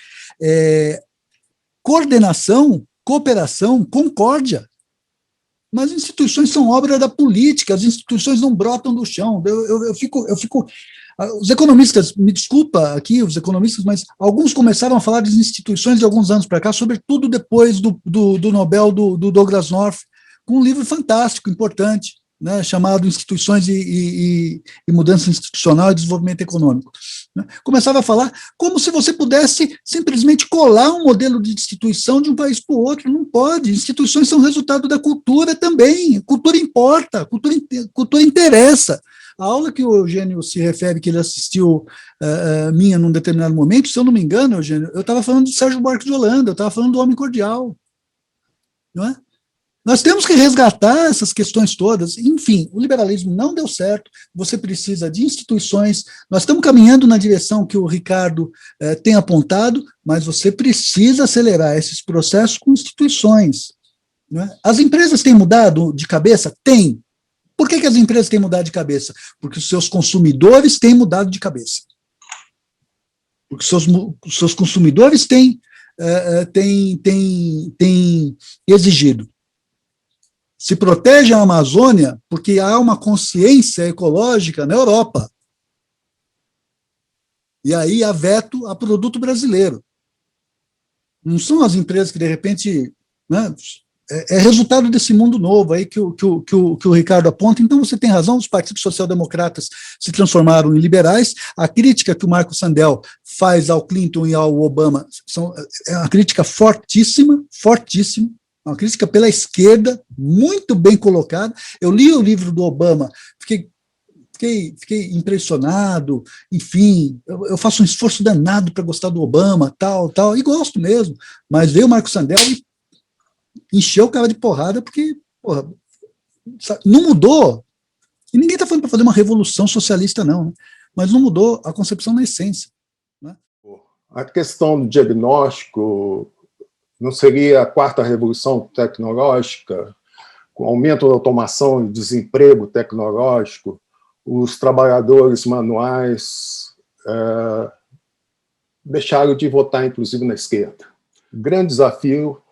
coordenação, cooperação, concórdia. Mas as instituições são obra da política, as instituições não brotam do chão. Eu fico. Os economistas, me desculpa aqui, os economistas, mas alguns começaram a falar das instituições de alguns anos para cá, sobretudo depois do Nobel do Douglas North, com um livro fantástico, importante, né, chamado Instituições e Mudança Institucional e Desenvolvimento Econômico. Né? Começava a falar como se você pudesse simplesmente colar um modelo de instituição de um país para o outro. Não pode. Instituições são resultado da cultura também. Cultura importa, cultura interessa. A aula que o Eugênio se refere, que ele assistiu minha num determinado momento, se eu não me engano, Eugênio, eu estava falando de Sérgio Buarque de Holanda, eu estava falando do Homem Cordial. Não é? Nós temos que resgatar essas questões todas. Enfim, o liberalismo não deu certo, você precisa de instituições, nós estamos caminhando na direção que o Ricardo tem apontado, mas você precisa acelerar esses processos com instituições. Não é? As empresas têm mudado de cabeça? Tem. Por que as empresas têm mudado de cabeça? Porque os seus consumidores têm mudado de cabeça. Porque os seus consumidores têm exigido. Se protege a Amazônia porque há uma consciência ecológica na Europa. E aí há veto a produto brasileiro. Não são as empresas que, de repente, né, é resultado desse mundo novo aí que o Ricardo aponta. Então, você tem razão, os partidos social-democratas se transformaram em liberais. A crítica que o Marco Sandel faz ao Clinton e ao Obama é uma crítica fortíssima, fortíssima. Uma crítica pela esquerda, muito bem colocada. Eu li o livro do Obama, fiquei impressionado, enfim, eu faço um esforço danado para gostar do Obama, tal, e gosto mesmo, mas veio o Marco Sandel e encheu o cara de porrada, porque, porra, não mudou, e ninguém está falando para fazer uma revolução socialista, não, né? Mas não mudou a concepção na essência. Né? A questão do diagnóstico não seria a quarta revolução tecnológica, com aumento da automação e desemprego tecnológico, os trabalhadores manuais deixaram de votar, inclusive, na esquerda. Grande desafio,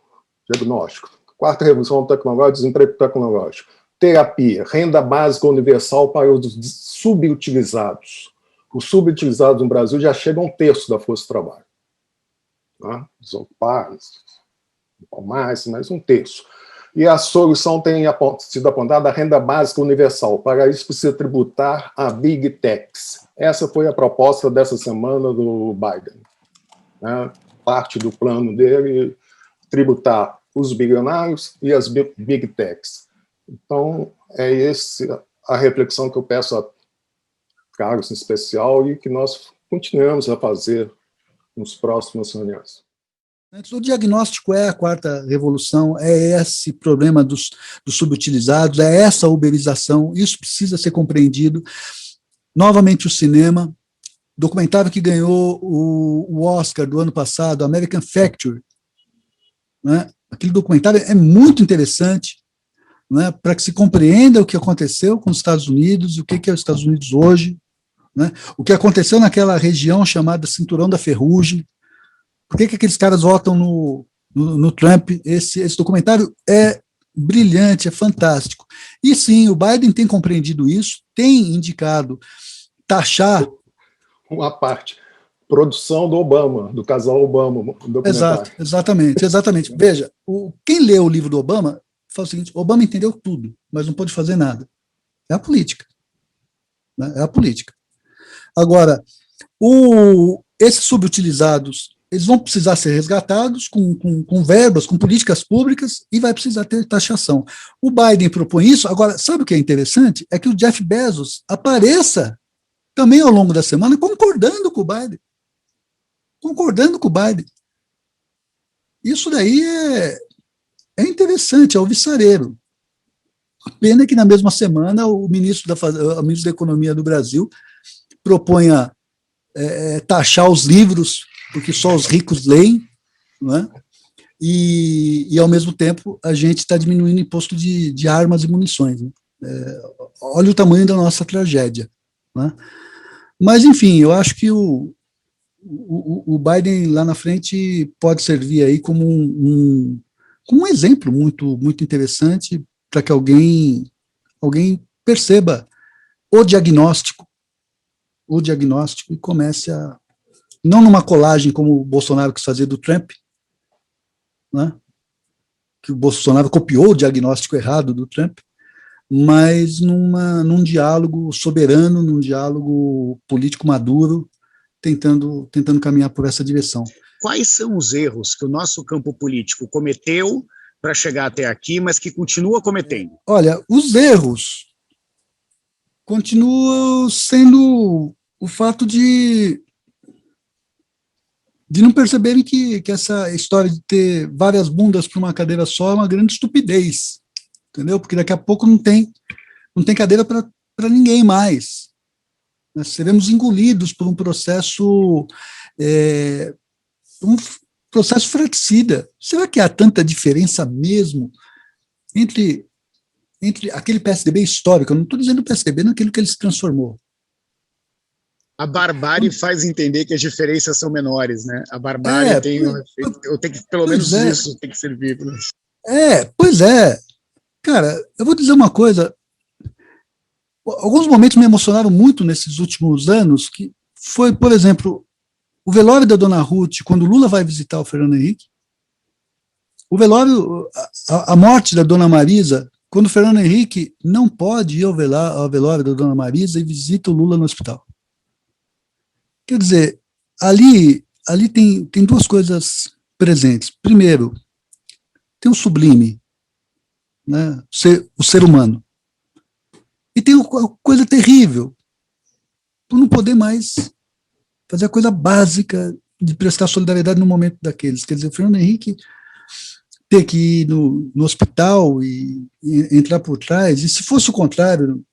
diagnóstico. Quarta revolução tecnológica, desemprego tecnológico. Terapia, renda básica universal para os subutilizados. Os subutilizados no Brasil já chegam a 1/3 da força de trabalho. Né? Desocupados, mais 1/3. E a solução tem sido apontada a renda básica universal. Para isso, precisa tributar a Big Techs. Essa foi a proposta dessa semana do Biden. Né? Parte do plano dele, tributar os bilionários e as Big Techs. Então, é essa a reflexão que eu peço a Carlos, em especial, e que nós continuamos a fazer nos próximos reuniões. O diagnóstico é a quarta revolução, é esse problema dos subutilizados, é essa uberização, isso precisa ser compreendido. Novamente o cinema, documentário que ganhou o Oscar do ano passado, American Factory, né? Aquele documentário é muito interessante, né, para que se compreenda o que aconteceu com os Estados Unidos, o que é os Estados Unidos hoje, né, o que aconteceu naquela região chamada Cinturão da Ferrugem, por que aqueles caras votam no Trump. Esse documentário é brilhante, é fantástico. E sim, o Biden tem compreendido isso, tem indicado taxar... Uma parte. Produção do Obama, do casal Obama. Exato, exatamente. Veja, quem lê o livro do Obama fala o seguinte: Obama entendeu tudo, mas não pôde fazer nada. É a política. Né? É a política. Agora, esses subutilizados, eles vão precisar ser resgatados com verbas, com políticas públicas, e vai precisar ter taxação. O Biden propõe isso. Agora, sabe o que é interessante? É que o Jeff Bezos apareça também ao longo da semana concordando com o Biden. Isso daí é interessante, é alvissareiro. A pena é que na mesma semana o ministro da Economia do Brasil proponha taxar os livros, porque só os ricos leem, não é? E ao mesmo tempo a gente está diminuindo o imposto de armas e munições. Né? Olha o tamanho da nossa tragédia. Né? Mas, enfim, eu acho que o Biden lá na frente pode servir aí como um exemplo muito, muito interessante para que alguém perceba o diagnóstico e comece a, não numa colagem como o Bolsonaro quis fazer do Trump, né, que o Bolsonaro copiou o diagnóstico errado do Trump, mas num diálogo soberano, num diálogo político maduro, tentando caminhar por essa direção. Quais são os erros que o nosso campo político cometeu para chegar até aqui, mas que continua cometendo? Olha, os erros continuam sendo o fato de não perceberem que essa história de ter várias bundas para uma cadeira só é uma grande estupidez, entendeu? Porque daqui a pouco não tem cadeira para ninguém mais. Nós seremos engolidos por um processo fratricida. Será que há tanta diferença mesmo entre aquele PSDB histórico? Eu não estou dizendo o PSDB naquilo que ele se transformou. A barbárie faz entender que as diferenças são menores, né? A barbárie tem que, pelo menos isso tem que servir. Pois é. Cara, eu vou dizer uma coisa. Alguns momentos me emocionaram muito nesses últimos anos, que foi, por exemplo, o velório da Dona Ruth, quando Lula vai visitar o Fernando Henrique, o velório, a morte da Dona Marisa, quando o Fernando Henrique não pode ir ao velório da Dona Marisa e visita o Lula no hospital. Quer dizer, ali tem duas coisas presentes. Primeiro, tem o sublime, né, o ser humano. E tem uma coisa terrível, por não poder mais fazer a coisa básica de prestar solidariedade no momento daqueles. Quer dizer, o Fernando Henrique ter que ir no hospital e entrar por trás, e se fosse o contrário,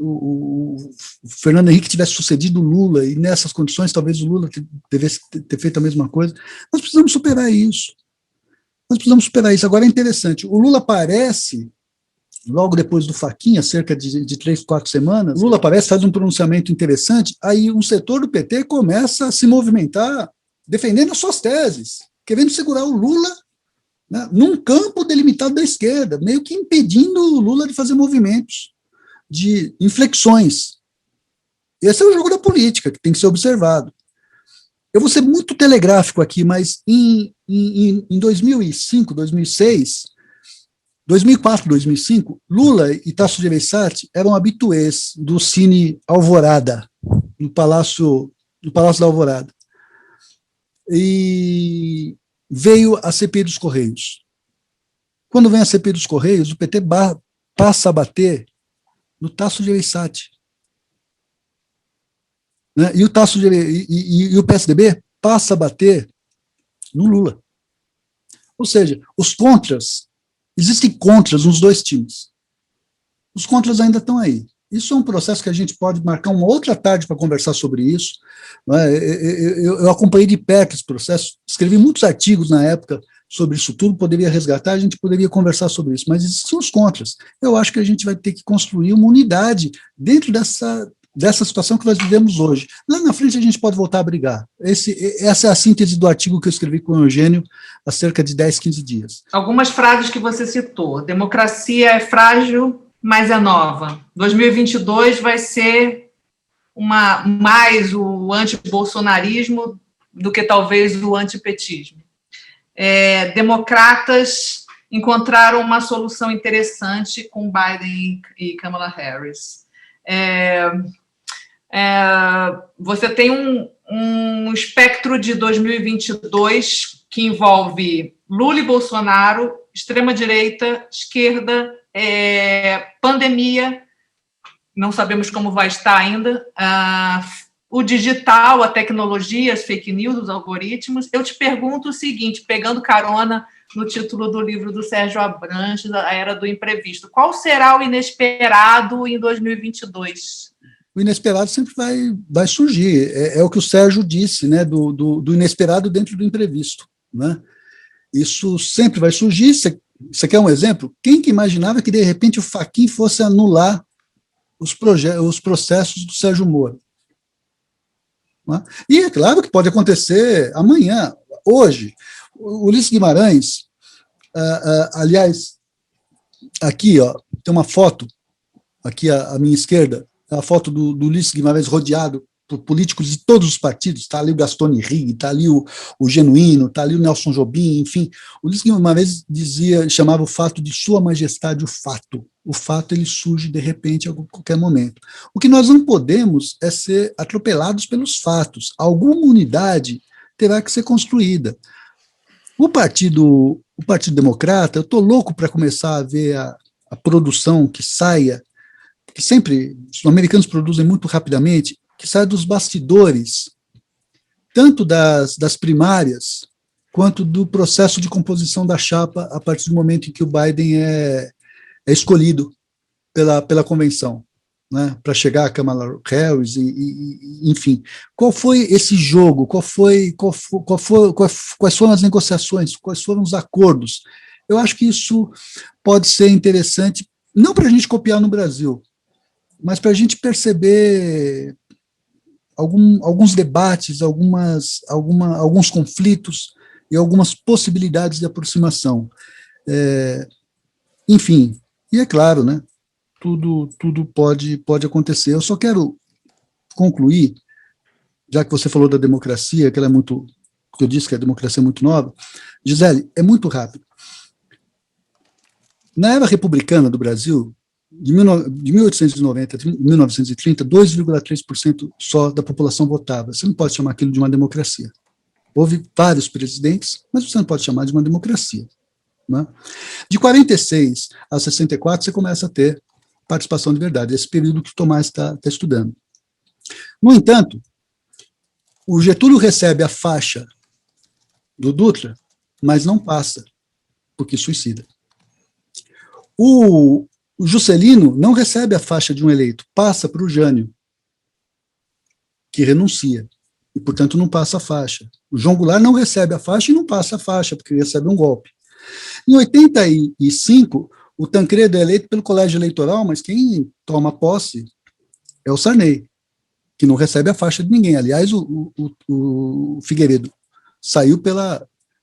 o Fernando Henrique tivesse sucedido o Lula, e nessas condições talvez o Lula devesse ter feito a mesma coisa. Nós precisamos superar isso. Agora é interessante, o Lula aparece logo depois do Fachin, cerca de 3, 4 semanas, Lula aparece, faz um pronunciamento interessante, aí um setor do PT começa a se movimentar, defendendo as suas teses, querendo segurar o Lula, né, num campo delimitado da esquerda, meio que impedindo o Lula de fazer movimentos, de inflexões. Esse é o jogo da política, que tem que ser observado. Eu vou ser muito telegráfico aqui, mas em 2005, 2006... 2004, 2005, Lula e Tasso Gereissati eram habituês do Cine Alvorada, no Palácio da Alvorada. E veio a CPI dos Correios. Quando vem a CPI dos Correios, o PT passa a bater no Tasso Gereissati. Né? E o PSDB passa a bater no Lula. Ou seja, os contras, existem contras nos dois times. Os contras ainda estão aí. Isso é um processo que a gente pode marcar uma outra tarde para conversar sobre isso. Eu acompanhei de perto esse processo, escrevi muitos artigos na época sobre isso tudo, poderia resgatar, a gente poderia conversar sobre isso, mas existem os contras. Eu acho que a gente vai ter que construir uma unidade dentro dessa situação que nós vivemos hoje. Lá na frente a gente pode voltar a brigar. Essa é a síntese do artigo que eu escrevi com o Eugênio há cerca de 10, 15 dias. Algumas frases que você citou. Democracia é frágil, mas é nova. 2022 vai ser mais o anti-bolsonarismo do que talvez o antipetismo. Democratas encontraram uma solução interessante com Biden e Kamala Harris. Você tem um espectro de 2022 que envolve Lula e Bolsonaro, extrema-direita, esquerda, pandemia, não sabemos como vai estar ainda, o digital, a tecnologia, as fake news, os algoritmos. Eu te pergunto o seguinte, pegando carona no título do livro do Sérgio Abranches, A Era do Imprevisto, qual será o inesperado em 2022? O inesperado sempre vai surgir, é o que o Sérgio disse, né, do inesperado dentro do imprevisto, né? Isso sempre vai surgir. Você quer um exemplo? Quem que imaginava que, de repente, o Fachin fosse anular os processos do Sérgio Moro? Né? E é claro que pode acontecer amanhã, hoje. O Ulisses Guimarães, aliás, aqui, ó, tem uma foto, aqui à minha esquerda, a foto do Ulisses Guimarães rodeado por políticos de todos os partidos, está ali o Gaston Henrique, está ali o Genuíno, está ali o Nelson Jobim, enfim. O Ulisses Guimarães chamava o fato de Sua Majestade o fato. O fato, ele surge de repente a qualquer momento. O que nós não podemos é ser atropelados pelos fatos. Alguma unidade terá que ser construída. O Partido Democrata, eu estou louco para começar a ver a produção que saia, que sempre os americanos produzem muito rapidamente, que sai dos bastidores, tanto das primárias, quanto do processo de composição da chapa a partir do momento em que o Biden é escolhido pela convenção, né, para chegar à Kamala Harris, enfim. Qual foi esse jogo? Quais foram as negociações? Quais foram os acordos? Eu acho que isso pode ser interessante, não para a gente copiar no Brasil, mas para a gente perceber alguns debates, alguns conflitos e algumas possibilidades de aproximação. Enfim, e é claro, né, tudo pode acontecer. Eu só quero concluir, já que você falou da democracia, que ela é muito, que eu disse que a democracia é muito nova. Gisele, é muito rápido. Na era republicana do Brasil, de 1890 a 1930, 2,3% só da população votava. Você não pode chamar aquilo de uma democracia. Houve vários presidentes, mas você não pode chamar de uma democracia. Né? De 46 a 64, você começa a ter participação de verdade, esse período que o Tomás está estudando. No entanto, o Getúlio recebe a faixa do Dutra, mas não passa, porque suicida. O Juscelino não recebe a faixa de um eleito, passa para o Jânio, que renuncia, e, portanto, não passa a faixa. O João Goulart não recebe a faixa e não passa a faixa, porque recebe um golpe. Em 85, o Tancredo é eleito pelo colégio eleitoral, mas quem toma posse é o Sarney, que não recebe a faixa de ninguém. Aliás, o Figueiredo saiu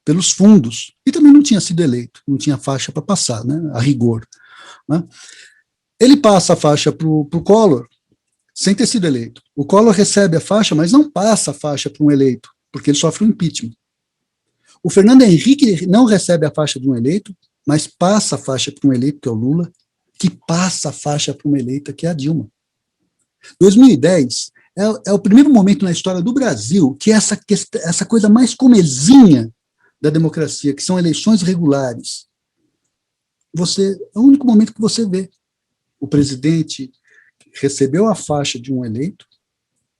pelos fundos, e também não tinha sido eleito, não tinha faixa para passar, né, a rigor. Né? Ele passa a faixa para o Collor, sem ter sido eleito. O Collor recebe a faixa, mas não passa a faixa para um eleito, porque ele sofre um impeachment. O Fernando Henrique não recebe a faixa de um eleito, mas passa a faixa para um eleito, que é o Lula, que passa a faixa para uma eleita, que é a Dilma. 2010 é o primeiro momento na história do Brasil que essa coisa mais comezinha da democracia, que são eleições regulares, é o único momento que você vê. O presidente recebeu a faixa de um eleito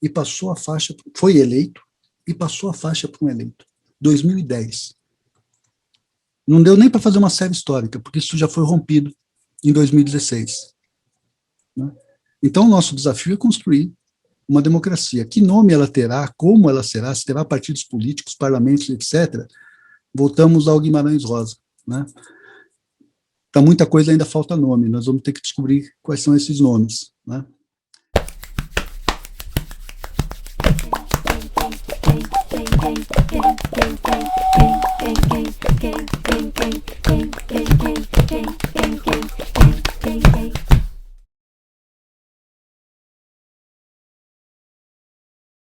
e passou a faixa, foi eleito e passou a faixa para um eleito. 2010. Não deu nem para fazer uma série histórica, porque isso já foi rompido em 2016. Né? Então, o nosso desafio é construir uma democracia. Que nome ela terá, como ela será, se terá partidos políticos, parlamentos, etc. Voltamos ao Guimarães Rosa. Né? Então, muita coisa ainda falta nome, nós vamos ter que descobrir quais são esses nomes. Né?